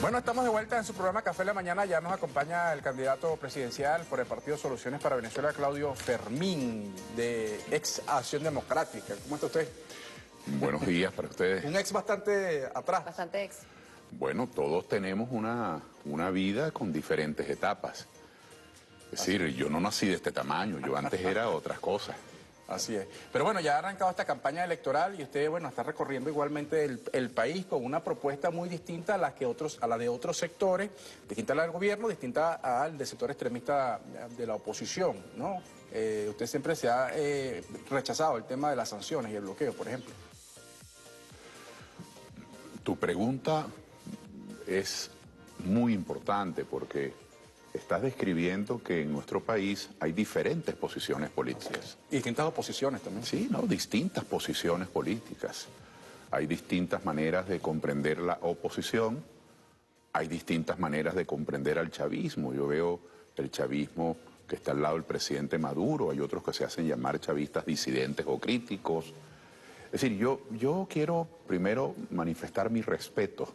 Bueno, estamos de vuelta en su programa Café de la Mañana. Ya nos acompaña el candidato presidencial por el Partido Soluciones para Venezuela, Claudio Fermín, de Ex Acción Democrática. ¿Cómo está usted? Buenos días para ustedes. Un ex bastante atrás. Bastante ex. Bueno, todos tenemos una vida con diferentes etapas. Es decir, yo no nací de este tamaño, yo antes era otras cosas. Así es. Pero bueno, ya ha arrancado esta campaña electoral y usted, bueno, está recorriendo igualmente el país con una propuesta muy distinta a la de otros sectores, distinta a la del gobierno, distinta al del sector extremista de la oposición, ¿no? Usted siempre se ha rechazado el tema de las sanciones y el bloqueo, por ejemplo. Tu pregunta es muy importante porque estás describiendo que en nuestro país hay diferentes posiciones políticas. Y distintas oposiciones también. Sí, ¿no? Distintas posiciones políticas. Hay distintas maneras de comprender la oposición, hay distintas maneras de comprender al chavismo. Yo veo el chavismo que está al lado del presidente Maduro, hay otros que se hacen llamar chavistas disidentes o críticos. Es decir, yo quiero primero manifestar mi respeto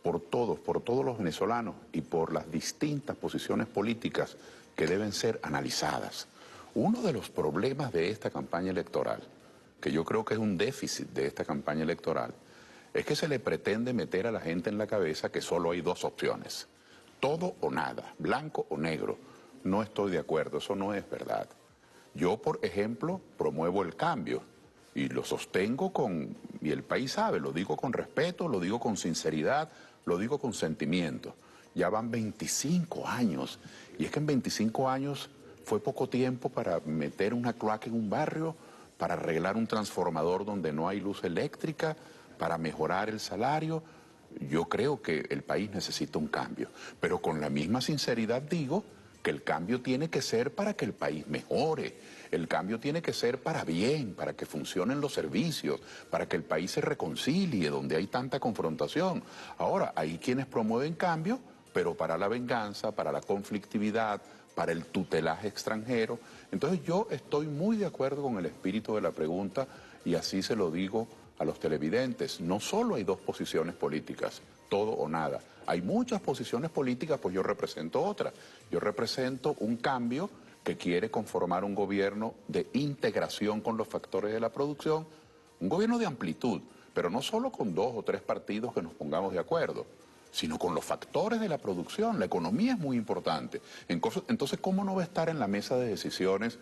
por todos los venezolanos y por las distintas posiciones políticas que deben ser analizadas. Uno de los problemas de esta campaña electoral, que yo creo que es un déficit de esta campaña electoral, es que se le pretende meter a la gente en la cabeza que solo hay dos opciones, todo o nada, blanco o negro. No estoy de acuerdo, eso no es verdad. Yo, por ejemplo, promuevo el cambio y lo sostengo y el país sabe, lo digo con respeto, lo digo con sinceridad, lo digo con sentimiento. Ya van 25 años, y es que en 25 años fue poco tiempo para meter una cloaca en un barrio, para arreglar un transformador donde no hay luz eléctrica, para mejorar el salario. Yo creo que el país necesita un cambio, pero con la misma sinceridad digo que el cambio tiene que ser para que el país mejore, el cambio tiene que ser para bien, para que funcionen los servicios, para que el país se reconcilie donde hay tanta confrontación. Ahora, hay quienes promueven cambio, pero para la venganza, para la conflictividad, para el tutelaje extranjero. Entonces yo estoy muy de acuerdo con el espíritu de la pregunta y así se lo digo a los televidentes. No solo hay dos posiciones políticas, todo o nada. Hay muchas posiciones políticas, pues yo represento otra. Yo represento un cambio que quiere conformar un gobierno de integración con los factores de la producción, un gobierno de amplitud, pero no solo con dos o tres partidos que nos pongamos de acuerdo, sino con los factores de la producción. La economía es muy importante. Entonces, ¿cómo no va a estar en la mesa de decisiones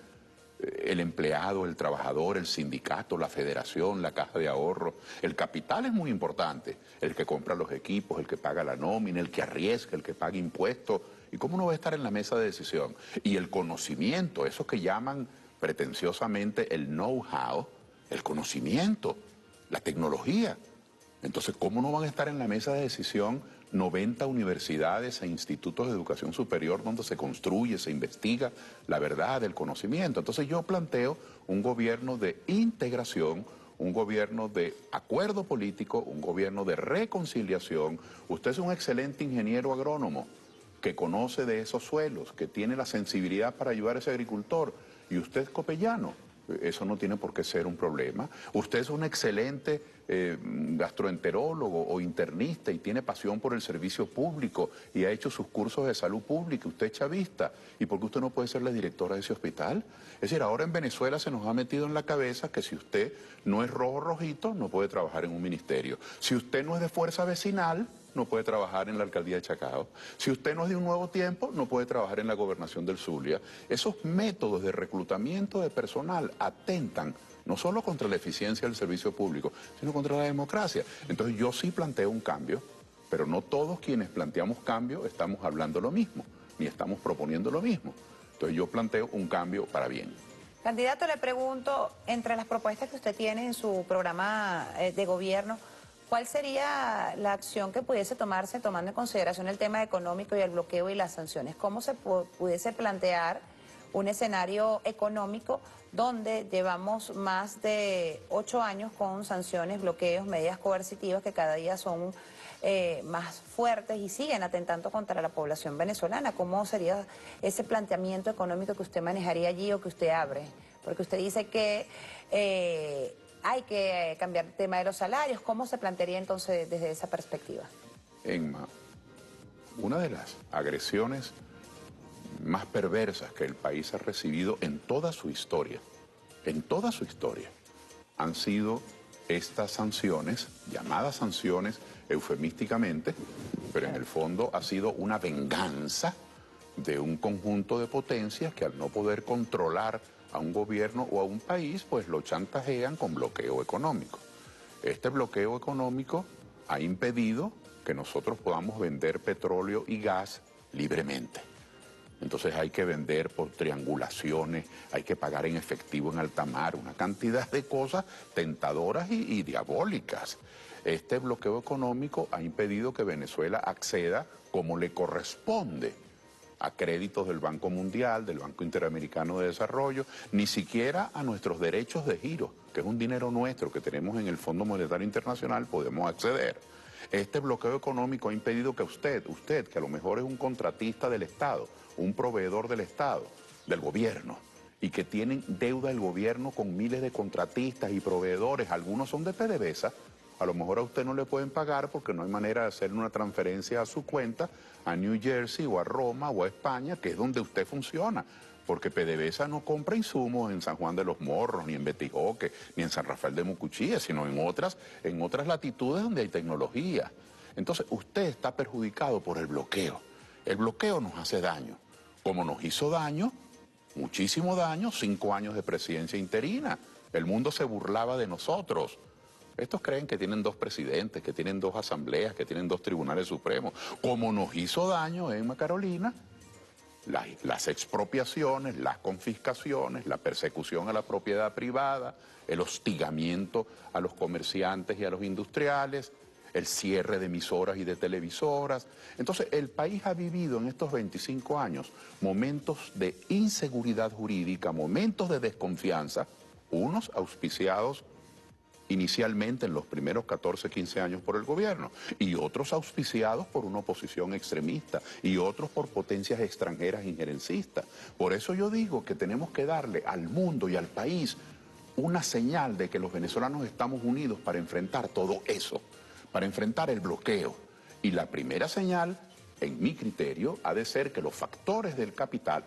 el empleado, el trabajador, el sindicato, la federación, la caja de ahorro? El capital es muy importante, el que compra los equipos, el que paga la nómina, el que arriesga, el que paga impuestos. ¿Y cómo no va a estar en la mesa de decisión? Y el conocimiento, eso que llaman pretenciosamente el know-how, el conocimiento, la tecnología. Entonces, ¿cómo no van a estar en la mesa de decisión 90 universidades e institutos de educación superior donde se construye, se investiga la verdad, el conocimiento? Entonces yo planteo un gobierno de integración, un gobierno de acuerdo político, un gobierno de reconciliación. Usted es un excelente ingeniero agrónomo que conoce de esos suelos, que tiene la sensibilidad para ayudar a ese agricultor, y usted es copellano. Eso no tiene por qué ser un problema. Usted es un excelente gastroenterólogo o internista y tiene pasión por el servicio público y ha hecho sus cursos de salud pública. Usted es chavista. ¿Y por qué usted no puede ser la directora de ese hospital? Es decir, ahora en Venezuela se nos ha metido en la cabeza que si usted no es rojo rojito, no puede trabajar en un ministerio. Si usted no es de fuerza vecinal, no puede trabajar en la alcaldía de Chacao. Si usted no es de Un Nuevo Tiempo, no puede trabajar en la gobernación del Zulia. Esos métodos de reclutamiento de personal atentan no solo contra la eficiencia del servicio público, sino contra la democracia. Entonces yo sí planteo un cambio, pero no todos quienes planteamos cambio estamos hablando lo mismo, ni estamos proponiendo lo mismo. Entonces yo planteo un cambio para bien. Candidato, le pregunto, entre las propuestas que usted tiene en su programa de gobierno, ¿cuál sería la acción que pudiese tomarse tomando en consideración el tema económico y el bloqueo y las sanciones? ¿Cómo se pudiese plantear un escenario económico donde llevamos más de 8 años con sanciones, bloqueos, medidas coercitivas que cada día son más fuertes y siguen atentando contra la población venezolana? ¿Cómo sería ese planteamiento económico que usted manejaría allí o que usted abre? Porque usted dice que hay que cambiar el tema de los salarios. ¿Cómo se plantearía entonces desde esa perspectiva? Emma, una de las agresiones más perversas que el país ha recibido en toda su historia, han sido estas sanciones, llamadas sanciones eufemísticamente, pero en el fondo ha sido una venganza de un conjunto de potencias que al no poder controlar a un gobierno o a un país, pues lo chantajean con bloqueo económico. Este bloqueo económico ha impedido que nosotros podamos vender petróleo y gas libremente. Entonces hay que vender por triangulaciones, hay que pagar en efectivo en alta mar, una cantidad de cosas tentadoras y diabólicas. Este bloqueo económico ha impedido que Venezuela acceda como le corresponde a créditos del Banco Mundial, del Banco Interamericano de Desarrollo, ni siquiera a nuestros derechos de giro, que es un dinero nuestro que tenemos en el Fondo Monetario Internacional, podemos acceder. Este bloqueo económico ha impedido que usted, que a lo mejor es un contratista del Estado, un proveedor del Estado, del gobierno, y que tienen deuda del gobierno con miles de contratistas y proveedores, algunos son de PDVSA, a lo mejor a usted no le pueden pagar porque no hay manera de hacer una transferencia a su cuenta a New Jersey o a Roma o a España, que es donde usted funciona. Porque PDVSA no compra insumos en San Juan de los Morros, ni en Betijoque, ni en San Rafael de Mucuchía, sino en otras latitudes donde hay tecnología. Entonces, usted está perjudicado por el bloqueo. El bloqueo nos hace daño, como nos hizo daño, muchísimo daño, 5 años de presidencia interina. El mundo se burlaba de nosotros. Estos creen que tienen 2 presidentes, que tienen 2 asambleas, que tienen 2 tribunales supremos. Como nos hizo daño Emma Carolina, las expropiaciones, las confiscaciones, la persecución a la propiedad privada, el hostigamiento a los comerciantes y a los industriales, el cierre de emisoras y de televisoras. Entonces, el país ha vivido en estos 25 años momentos de inseguridad jurídica, momentos de desconfianza, unos auspiciados inicialmente en los primeros 14, 15 años por el gobierno, y otros auspiciados por una oposición extremista, y otros por potencias extranjeras injerencistas. Por eso yo digo que tenemos que darle al mundo y al país una señal de que los venezolanos estamos unidos para enfrentar todo eso, para enfrentar el bloqueo. Y la primera señal, en mi criterio, ha de ser que los factores del capital,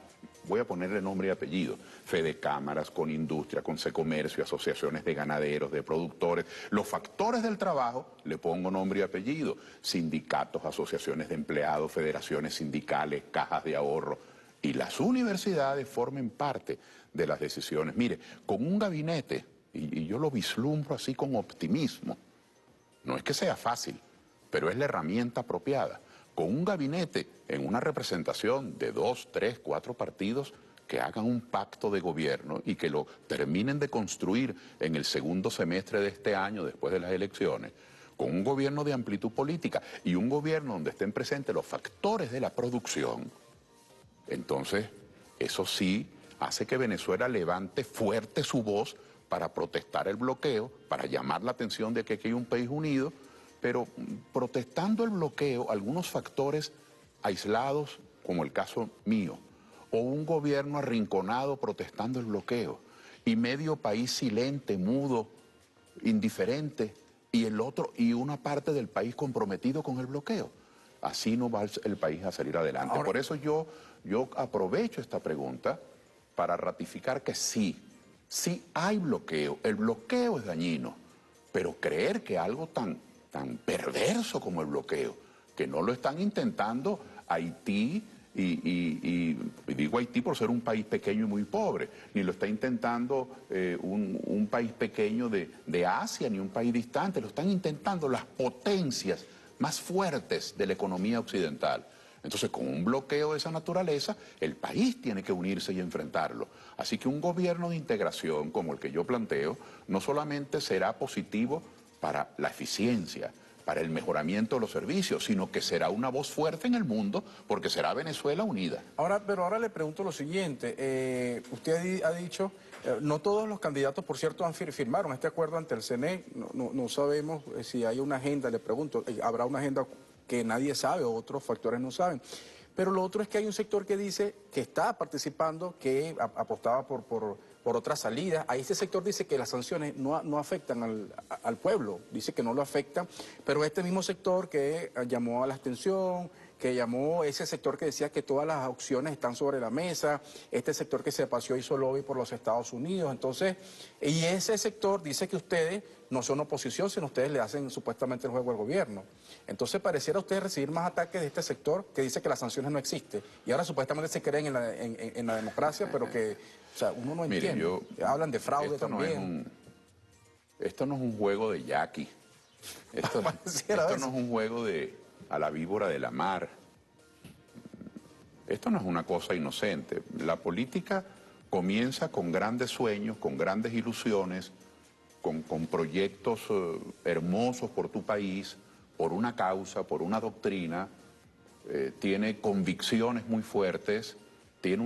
voy a ponerle nombre y apellido, Fedecámaras, con industria, con Secomercio, asociaciones de ganaderos, de productores, los factores del trabajo, le pongo nombre y apellido, sindicatos, asociaciones de empleados, federaciones sindicales, cajas de ahorro, y las universidades formen parte de las decisiones. Mire, con un gabinete, y yo lo vislumbro así con optimismo, no es que sea fácil, pero es la herramienta apropiada. Con un gabinete en una representación de 2, 3, 4 partidos que hagan un pacto de gobierno y que lo terminen de construir en el segundo semestre de este año, después de las elecciones, con un gobierno de amplitud política y un gobierno donde estén presentes los factores de la producción, entonces eso sí hace que Venezuela levante fuerte su voz para protestar el bloqueo, para llamar la atención de que aquí hay un país unido. Pero protestando el bloqueo, algunos factores aislados, como el caso mío, o un gobierno arrinconado protestando el bloqueo, y medio país silente, mudo, indiferente, y el otro, y una parte del país comprometido con el bloqueo. Así no va el país a salir adelante. Por eso yo aprovecho esta pregunta para ratificar que sí hay bloqueo. El bloqueo es dañino, pero creer que algo tan perverso como el bloqueo, que no lo están intentando Haití, y digo Haití por ser un país pequeño y muy pobre, ni lo está intentando un país pequeño de Asia, ni un país distante, lo están intentando las potencias más fuertes de la economía occidental. Entonces, con un bloqueo de esa naturaleza, el país tiene que unirse y enfrentarlo. Así que un gobierno de integración como el que yo planteo, no solamente será positivo para la eficiencia, para el mejoramiento de los servicios, sino que será una voz fuerte en el mundo, porque será Venezuela unida. Pero ahora le pregunto lo siguiente, usted ha dicho, no todos los candidatos, por cierto, firmaron este acuerdo ante el CNE, no sabemos si hay una agenda, le pregunto, ¿habrá una agenda que nadie sabe o otros factores no saben? Pero lo otro es que hay un sector que dice que está participando, que apostaba por otras salidas. Ahí ese sector dice que las sanciones no afectan al pueblo, dice que no lo afectan, pero este mismo sector que llamó a la abstención, que llamó ese sector que decía que todas las opciones están sobre la mesa, este sector que se paseó hizo lobby por los Estados Unidos, entonces, y ese sector dice que ustedes no son oposición, sino ustedes le hacen supuestamente el juego al gobierno. Entonces pareciera ustedes recibir más ataques de este sector que dice que las sanciones no existen, y ahora supuestamente se creen en la democracia, pero que, o sea, uno no Mire, entiende. Hablan de fraude también. Esto no es un juego de yaqui. Esto no es un juego a la víbora de la mar. Esto no es una cosa inocente. La política comienza con grandes sueños, con grandes ilusiones, con proyectos hermosos por tu país, por una causa, por una doctrina, tiene convicciones muy fuertes, tiene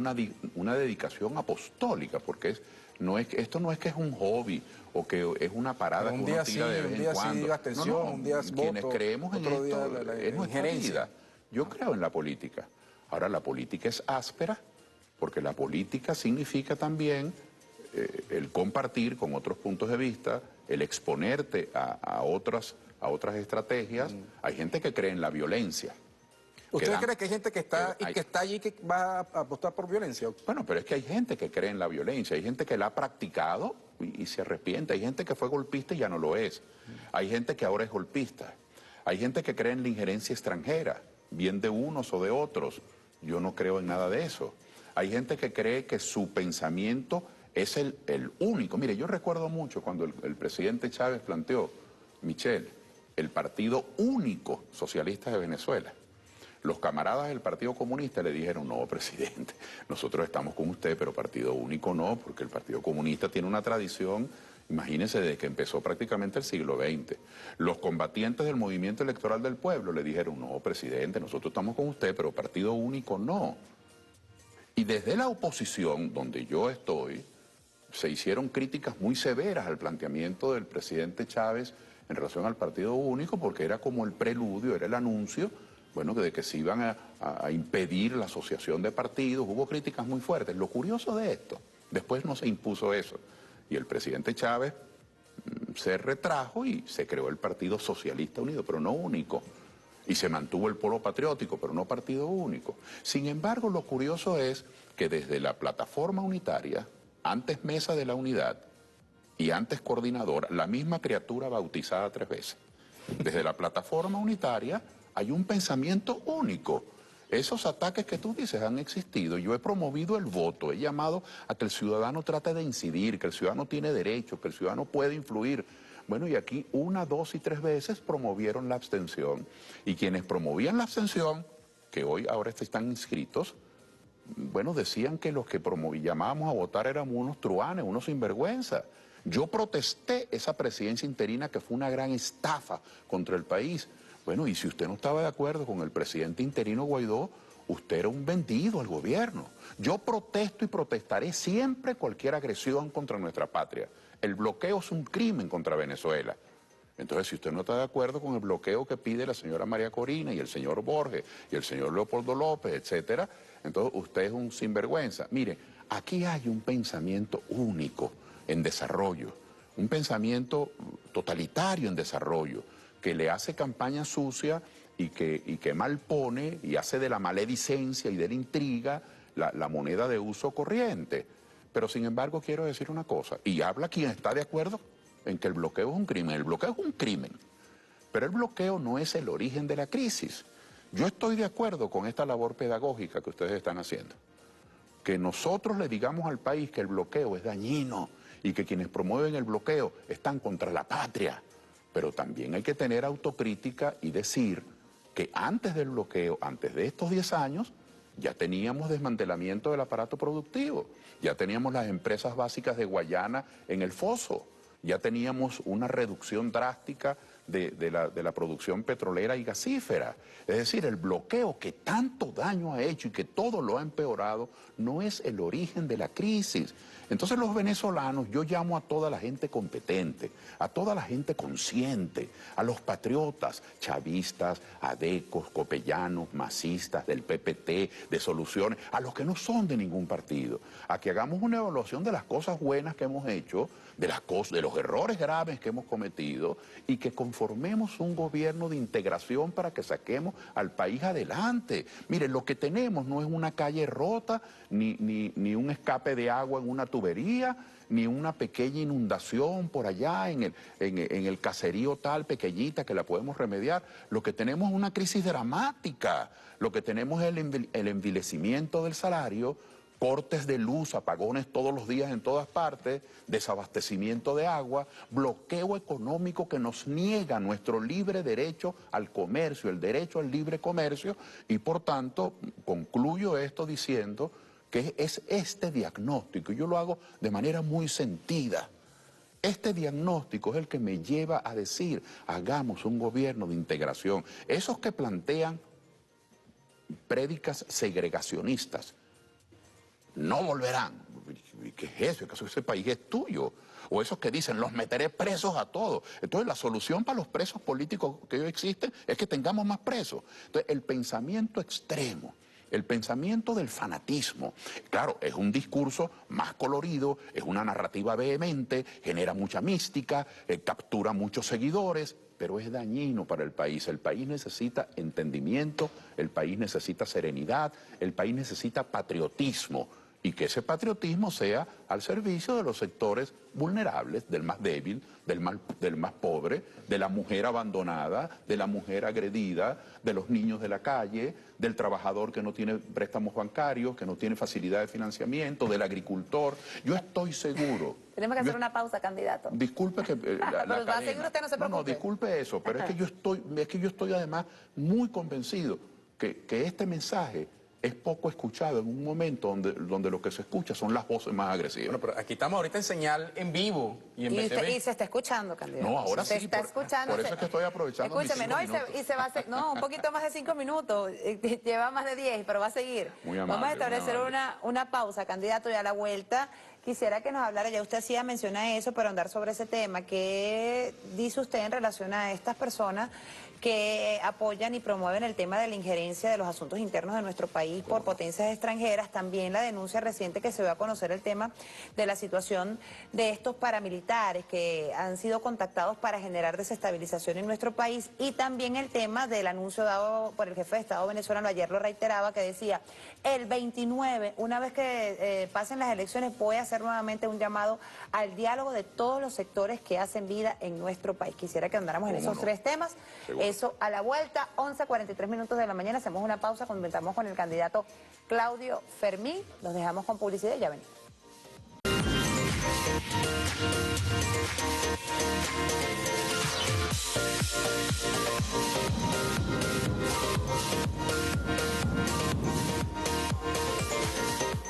una dedicación apostólica, porque esto no es que es un hobby o que es una parada que uno tira de vez en cuando. Un día es quienes voto, creemos en otro esto, día es nuestra vida. Yo creo en la política. Ahora, la política es áspera, porque la política significa también el compartir con otros puntos de vista, el exponerte a otras estrategias. Hay gente que cree en la violencia. ¿Usted cree que hay gente que está allí que va a apostar por violencia? Bueno, pero es que hay gente que cree en la violencia, hay gente que la ha practicado y se arrepiente, hay gente que fue golpista y ya no lo es, hay gente que ahora es golpista, hay gente que cree en la injerencia extranjera, bien de unos o de otros. Yo no creo en nada de eso. Hay gente que cree que su pensamiento es el único. Mire, yo recuerdo mucho cuando el presidente Chávez planteó, Michel, el partido único socialista de Venezuela. Los camaradas del Partido Comunista le dijeron, no, presidente, nosotros estamos con usted, pero partido único no, porque el Partido Comunista tiene una tradición, imagínense, desde que empezó prácticamente el siglo XX. Los combatientes del movimiento electoral del pueblo le dijeron, no, presidente, nosotros estamos con usted, pero partido único no. Y desde la oposición, donde yo estoy, se hicieron críticas muy severas al planteamiento del presidente Chávez en relación al partido único, porque era como el preludio, era el anuncio, bueno, de que se iban a impedir la asociación de partidos. Hubo críticas muy fuertes. Lo curioso de esto, después no se impuso eso. Y el presidente Chávez se retrajo y se creó el Partido Socialista Unido, pero no único. Y se mantuvo el polo patriótico, pero no partido único. Sin embargo, lo curioso es que desde la plataforma unitaria, antes Mesa de la Unidad y antes Coordinadora, la misma criatura bautizada 3 veces, desde la plataforma unitaria hay un pensamiento único. Esos ataques que tú dices han existido. Yo he promovido el voto, he llamado a que el ciudadano trate de incidir, que el ciudadano tiene derechos, que el ciudadano puede influir. Bueno, y aquí 1, 2 y 3 veces promovieron la abstención. Y quienes promovían la abstención, que ahora están inscritos, bueno, decían que los que llamábamos a votar éramos unos truanes, unos sinvergüenza. Yo protesté esa presidencia interina que fue una gran estafa contra el país. Bueno, y si usted no estaba de acuerdo con el presidente interino Guaidó, usted era un vendido al gobierno. Yo protesto y protestaré siempre cualquier agresión contra nuestra patria. El bloqueo es un crimen contra Venezuela. Entonces, si usted no está de acuerdo con el bloqueo que pide la señora María Corina y el señor Borges y el señor Leopoldo López, etcétera, entonces usted es un sinvergüenza. Mire, aquí hay un pensamiento único en desarrollo, un pensamiento totalitario en desarrollo, que le hace campaña sucia y que malpone y hace de la maledicencia y de la intriga la moneda de uso corriente. Pero sin embargo quiero decir una cosa, y habla quien está de acuerdo en que el bloqueo es un crimen. El bloqueo es un crimen, pero el bloqueo no es el origen de la crisis. Yo estoy de acuerdo con esta labor pedagógica que ustedes están haciendo. Que nosotros le digamos al país que el bloqueo es dañino y que quienes promueven el bloqueo están contra la patria. Pero también hay que tener autocrítica y decir que antes del bloqueo, antes de estos 10 años, ya teníamos desmantelamiento del aparato productivo, ya teníamos las empresas básicas de Guayana en el foso, ya teníamos una reducción drástica de la producción petrolera y gasífera. Es decir, el bloqueo que tanto daño ha hecho y que todo lo ha empeorado no es el origen de la crisis. Entonces los venezolanos, yo llamo a toda la gente competente, a toda la gente consciente, a los patriotas, chavistas, adecos, copellanos, masistas, del PPT, de Soluciones, a los que no son de ningún partido, a que hagamos una evaluación de las cosas buenas que hemos hecho, de los errores graves que hemos cometido y que confiemos conformemos un gobierno de integración para que saquemos al país adelante. Miren, lo que tenemos no es una calle rota, ni un escape de agua en una tubería, ni una pequeña inundación por allá en el caserío tal, pequeñita, que la podemos remediar. Lo que tenemos es una crisis dramática. Lo que tenemos es el envilecimiento del salario, cortes de luz, apagones todos los días en todas partes, desabastecimiento de agua, bloqueo económico que nos niega nuestro libre derecho al comercio, el derecho al libre comercio, y por tanto concluyo esto diciendo que es este diagnóstico, y yo lo hago de manera muy sentida. Este diagnóstico es el que me lleva a decir, hagamos un gobierno de integración. Esos que plantean prédicas segregacionistas, no volverán. ¿Qué es eso? ¿Acaso ese país es tuyo? O esos que dicen, los meteré presos a todos. Entonces, la solución para los presos políticos que hoy existen es que tengamos más presos. Entonces, el pensamiento extremo, el pensamiento del fanatismo, claro, es un discurso más colorido, es una narrativa vehemente, genera mucha mística, captura muchos seguidores, pero es dañino para el país. El país necesita entendimiento, el país necesita serenidad, el país necesita patriotismo, y que ese patriotismo sea al servicio de los sectores vulnerables, del más débil, del más pobre, de la mujer abandonada, de la mujer agredida, de los niños de la calle, del trabajador que no tiene préstamos bancarios, que no tiene facilidad de financiamiento, del agricultor. Yo estoy seguro. Tenemos que hacer una pausa, candidato. Disculpe que Pero va a seguir usted, no se preocupe. No, disculpe eso, pero es que yo estoy además muy convencido que este mensaje es poco escuchado en un momento donde lo que se escucha son las voces más agresivas. Bueno, pero aquí estamos ahorita en señal en vivo y en BTV. Y se está escuchando, candidato. No, ahora se sí. está escuchando. Por eso es que estoy aprovechando. Escúcheme, mis 5 no, minutos. y se va a hacer, no, un poquito más de 5 minutos. Lleva más de 10, pero va a seguir. Muy amable, Vamos a establecer muy amable. una pausa, candidato, y a la vuelta quisiera que nos hablara, ya usted hacía mención a eso, pero andar sobre ese tema. ¿Qué dice usted en relación a estas personas que apoyan y promueven el tema de la injerencia de los asuntos internos de nuestro país por potencias extranjeras? También la denuncia reciente que se dio a conocer el tema de la situación de estos paramilitares que han sido contactados para generar desestabilización en nuestro país, y también el tema del anuncio dado por el jefe de Estado venezolano, ayer lo reiteraba, que decía, el 29, una vez que pasen las elecciones, voy a hacer nuevamente un llamado al diálogo de todos los sectores que hacen vida en nuestro país. Quisiera que andáramos en esos tres temas. Seguro. Eso a la vuelta, 11:43 minutos de la mañana, hacemos una pausa, comentamos con el candidato Claudio Fermín, nos dejamos con publicidad y ya venimos.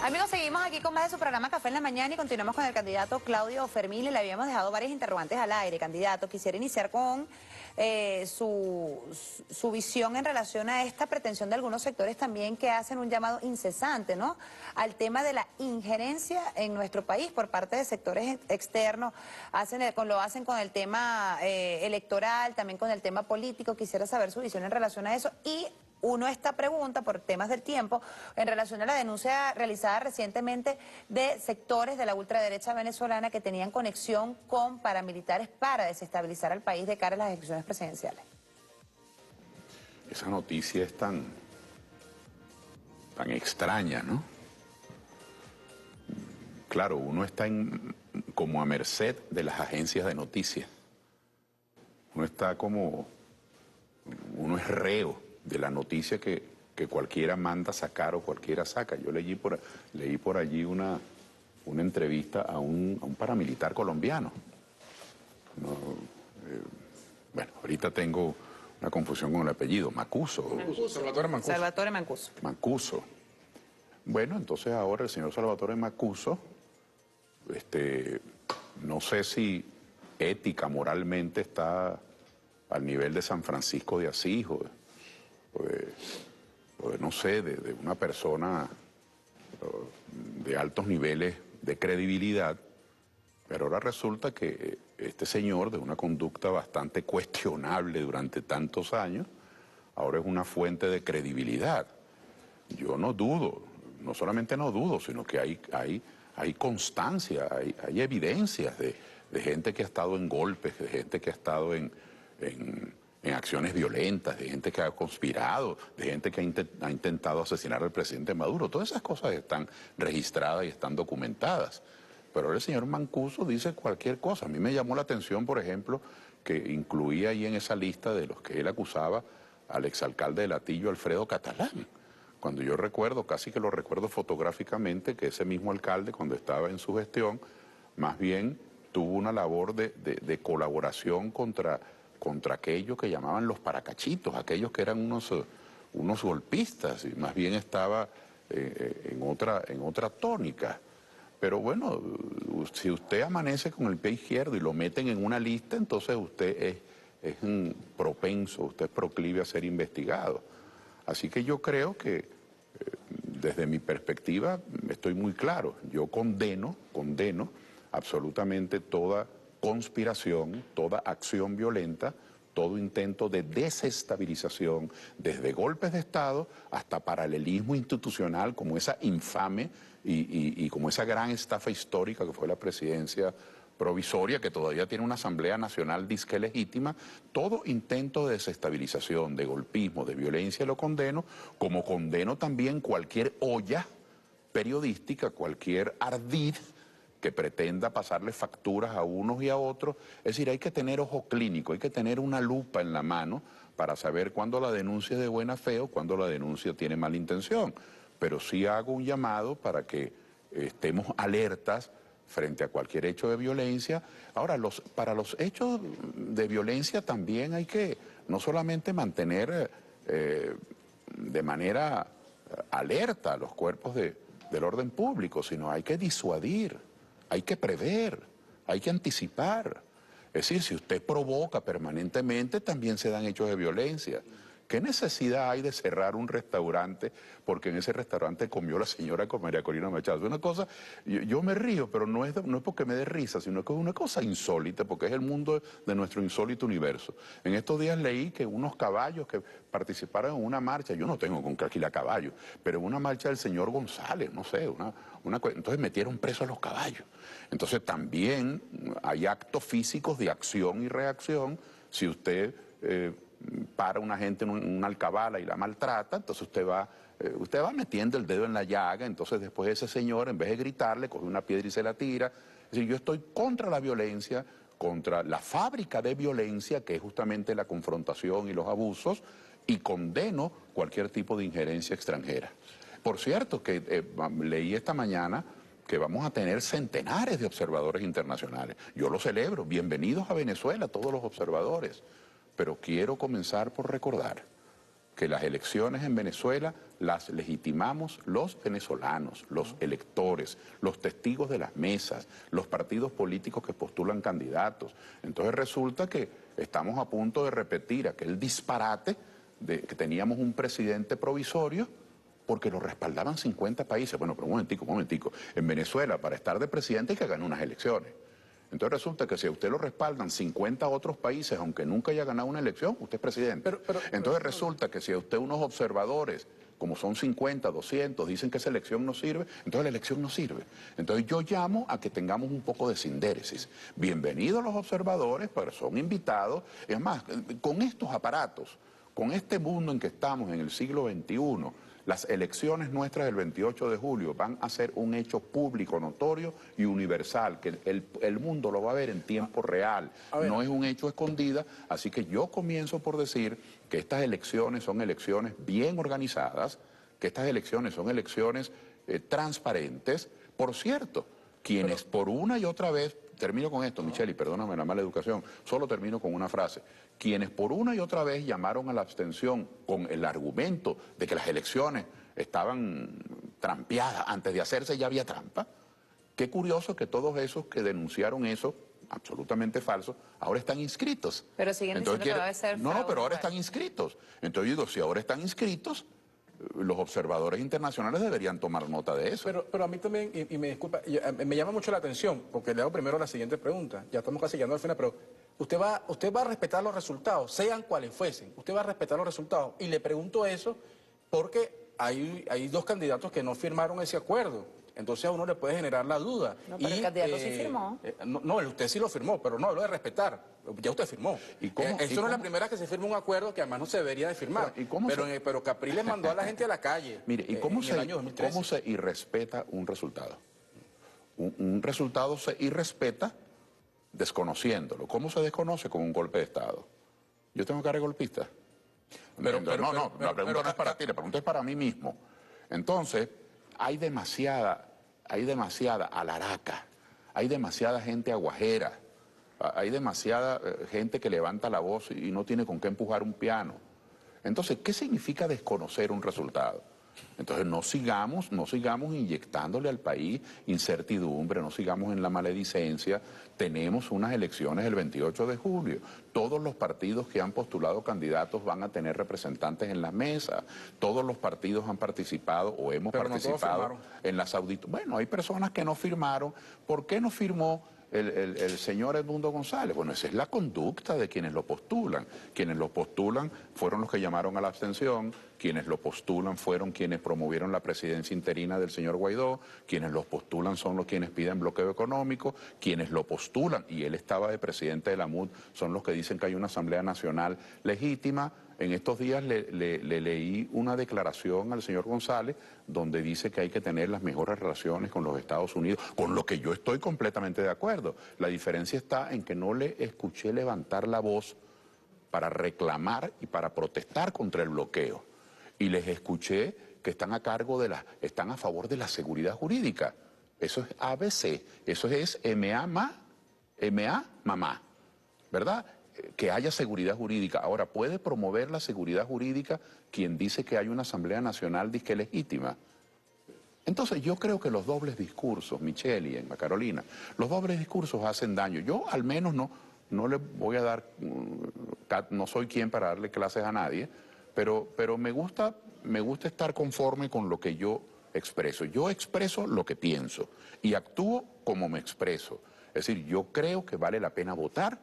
Amigos, seguimos aquí con más de su programa Café en la Mañana y continuamos con el candidato Claudio Fermín. Le habíamos dejado varias interrogantes al aire, candidato. Quisiera iniciar con su visión en relación a esta pretensión de algunos sectores también que hacen un llamado incesante, ¿no?, al tema de la injerencia en nuestro país por parte de sectores externos. Lo hacen con el tema electoral, también con el tema político. Quisiera saber su visión en relación a eso. Y esta pregunta, por temas del tiempo, en relación a la denuncia realizada recientemente de sectores de la ultraderecha venezolana que tenían conexión con paramilitares para desestabilizar al país de cara a las elecciones presidenciales. Esa noticia es tan extraña, ¿no? Claro, uno está como a merced de las agencias de noticias. Uno es reo de la noticia que cualquiera manda sacar o cualquiera saca. Yo leí por allí una entrevista a un paramilitar colombiano. Bueno, ahorita tengo una confusión con el apellido, Mancuso. Salvatore Mancuso. Salvatore Mancuso. Mancuso. Bueno, entonces ahora el señor Salvatore Mancuso, no sé si ética, moralmente está al nivel de San Francisco de Asís o de, no sé, de una persona de altos niveles de credibilidad, pero ahora resulta que este señor, de una conducta bastante cuestionable durante tantos años, ahora es una fuente de credibilidad. Yo no dudo, no solamente no dudo, sino que hay constancia, hay evidencias de gente que ha estado en golpes, de gente que ha estado en en acciones violentas, de gente que ha conspirado, de gente que ha intentado asesinar al presidente Maduro. Todas esas cosas están registradas y están documentadas. Pero ahora el señor Mancuso dice cualquier cosa. A mí me llamó la atención, por ejemplo, que incluía ahí en esa lista de los que él acusaba al exalcalde de Latillo, Alfredo Catalán. Cuando yo recuerdo, casi que lo recuerdo fotográficamente, que ese mismo alcalde, cuando estaba en su gestión, más bien tuvo una labor de colaboración contra aquellos que llamaban los paracachitos, aquellos que eran unos golpistas, y más bien estaba en otra tónica. Pero bueno, si usted amanece con el pie izquierdo y lo meten en una lista, entonces usted es un propenso, usted es proclive a ser investigado. Así que yo creo que desde mi perspectiva estoy muy claro. Yo condeno absolutamente toda conspiración, toda acción violenta, todo intento de desestabilización, desde golpes de Estado hasta paralelismo institucional, como esa infame y como esa gran estafa histórica que fue la presidencia provisoria, que todavía tiene una Asamblea Nacional disque legítima. Todo intento de desestabilización, de golpismo, de violencia lo condeno, como condeno también cualquier olla periodística, cualquier ardid que pretenda pasarle facturas a unos y a otros. Es decir, hay que tener ojo clínico, hay que tener una lupa en la mano para saber cuándo la denuncia es de buena fe o cuándo la denuncia tiene mala intención. Pero sí hago un llamado para que estemos alertas frente a cualquier hecho de violencia. Ahora, para los hechos de violencia también hay que no solamente mantener de manera alerta a los cuerpos del orden público, sino hay que disuadir. Hay que prever, hay que anticipar. Es decir, si usted provoca permanentemente, también se dan hechos de violencia. ¿Qué necesidad hay de cerrar un restaurante porque en ese restaurante comió la señora María Corina Machado? Es una cosa, yo me río, pero no es porque me dé risa, sino que es una cosa insólita, porque es el mundo de nuestro insólito universo. En estos días leí que unos caballos que participaron en una marcha, yo no tengo con que alquilar caballos, pero en una marcha del señor González, no sé, entonces metieron presos a los caballos. Entonces también hay actos físicos de acción y reacción. Si usted para una gente en una alcabala y la maltrata, entonces usted va metiendo el dedo en la llaga. Entonces después ese señor, en vez de gritarle, coge una piedra y se la tira. Es decir, yo estoy contra la violencia, contra la fábrica de violencia, que es justamente la confrontación y los abusos, y condeno cualquier tipo de injerencia extranjera. Por cierto, que leí esta mañana que vamos a tener centenares de observadores internacionales. Yo lo celebro. Bienvenidos a Venezuela, todos los observadores. Pero quiero comenzar por recordar que las elecciones en Venezuela las legitimamos los venezolanos, los electores, los testigos de las mesas, los partidos políticos que postulan candidatos. Entonces resulta que estamos a punto de repetir aquel disparate de que teníamos un presidente provisorio porque lo respaldaban 50 países. Bueno, pero un momentico. En Venezuela, para estar de presidente hay que ganar unas elecciones. Entonces resulta que si a usted lo respaldan 50 otros países, aunque nunca haya ganado una elección, usted es presidente. Entonces resulta que si a usted unos observadores, como son 50, 200, dicen que esa elección no sirve, entonces la elección no sirve. Entonces yo llamo a que tengamos un poco de sindéresis. Bienvenidos los observadores, pero son invitados. Es más, con estos aparatos, con este mundo en que estamos en el siglo XXI, las elecciones nuestras del 28 de julio van a ser un hecho público, notorio y universal, que el mundo lo va a ver en tiempo real. No es un hecho escondida, así que yo comienzo por decir que estas elecciones son elecciones bien organizadas, que estas elecciones son elecciones transparentes. Por cierto, quienes por una y otra vez, termino con esto, Michelle, y perdóname la mala educación, solo termino con una frase. Quienes por una y otra vez llamaron a la abstención con el argumento de que las elecciones estaban trampeadas, antes de hacerse ya había trampa, qué curioso que todos esos que denunciaron eso, absolutamente falso, ahora están inscritos. Pero siguen diciendo que va a ser fraude. No, pero ahora están inscritos. Entonces yo digo, si ahora están inscritos, los observadores internacionales deberían tomar nota de eso. Pero a mí también, y me disculpa, me llama mucho la atención, porque le hago primero la siguiente pregunta. Ya estamos casi llegando al final, pero usted va a respetar los resultados, sean cuales fuesen. Usted va a respetar los resultados. Y le pregunto eso porque hay dos candidatos que no firmaron ese acuerdo. entonces a uno le puede generar la duda. No, pero el candidato sí firmó. No, usted sí lo firmó, pero no, lo de respetar. Ya usted firmó. ¿Y cómo, Esto no es la primera que se firma un acuerdo que además no se debería de firmar. Pero Capriles mandó a la gente a la calle. Mire, ¿y cómo, en el año 2013. cómo se irrespeta un resultado? Un resultado se irrespeta desconociéndolo. ¿Cómo se desconoce? Con un golpe de Estado. ¿Yo tengo cara de golpista? La pregunta no es para ti, la pregunta es para mí mismo. Entonces, hay demasiada alaraca, hay demasiada gente aguajera, hay demasiada gente que levanta la voz y no tiene con qué empujar un piano. Entonces, ¿qué significa desconocer un resultado? Entonces no sigamos inyectándole al país incertidumbre, no sigamos en la maledicencia. Tenemos unas elecciones el 28 de julio. Todos los partidos que han postulado candidatos van a tener representantes en las mesas. Todos los partidos han participado o hemos participado en las auditorías. Bueno, hay personas que no firmaron. ¿Por qué no firmó el señor Edmundo González? Bueno, esa es la conducta de quienes lo postulan. Quienes lo postulan fueron los que llamaron a la abstención, quienes lo postulan fueron quienes promovieron la presidencia interina del señor Guaidó, quienes lo postulan son los quienes piden bloqueo económico, quienes lo postulan, y él estaba de presidente de la MUD, son los que dicen que hay una Asamblea Nacional legítima. En estos días le leí una declaración al señor González donde dice que hay que tener las mejores relaciones con los Estados Unidos, con lo que yo estoy completamente de acuerdo. La diferencia está en que no le escuché levantar la voz para reclamar y para protestar contra el bloqueo. Y les escuché que están están a favor de la seguridad jurídica. Eso es ABC, eso es mamá, ¿verdad? Que haya seguridad jurídica. Ahora, ¿puede promover la seguridad jurídica quien dice que hay una Asamblea Nacional disque legítima? Entonces yo creo que los dobles discursos, Michelle y Emma Carolina, los dobles discursos hacen daño. Yo al menos no le voy a dar, no soy quien para darle clases a nadie, pero me gusta estar conforme con lo que yo expreso. Yo expreso lo que pienso y actúo como me expreso. Es decir, yo creo que vale la pena votar.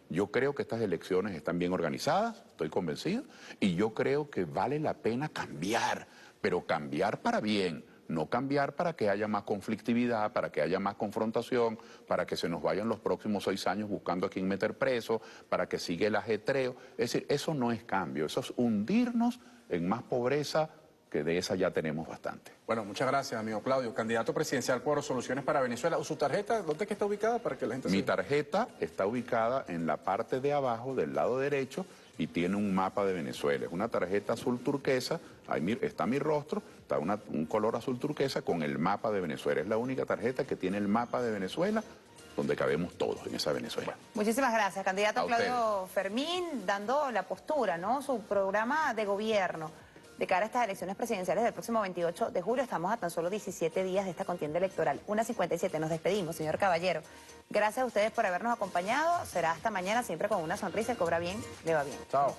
Yo creo que estas elecciones están bien organizadas, estoy convencido, y yo creo que vale la pena cambiar, pero cambiar para bien, no cambiar para que haya más conflictividad, para que haya más confrontación, para que se nos vayan los próximos 6 años buscando a quién meter preso, para que siga el ajetreo. Es decir, eso no es cambio, eso es hundirnos en más pobreza, que de esa ya tenemos bastante. Bueno, muchas gracias, amigo Claudio. Candidato presidencial por Soluciones para Venezuela. ¿Su tarjeta dónde es que está ubicada para que la gente Mi tarjeta está ubicada en la parte de abajo del lado derecho y tiene un mapa de Venezuela. Es una tarjeta azul turquesa, ahí está mi rostro, está un color azul turquesa con el mapa de Venezuela. Es la única tarjeta que tiene el mapa de Venezuela, donde cabemos todos en esa Venezuela. Muchísimas gracias, candidato Claudio Fermín, dando la postura, ¿no? Su programa de gobierno de cara a estas elecciones presidenciales del próximo 28 de julio. Estamos a tan solo 17 días de esta contienda electoral. 1:57, nos despedimos, señor Caballero. Gracias a ustedes por habernos acompañado. Será hasta mañana, siempre con una sonrisa. Cobra bien, le va bien. Chao.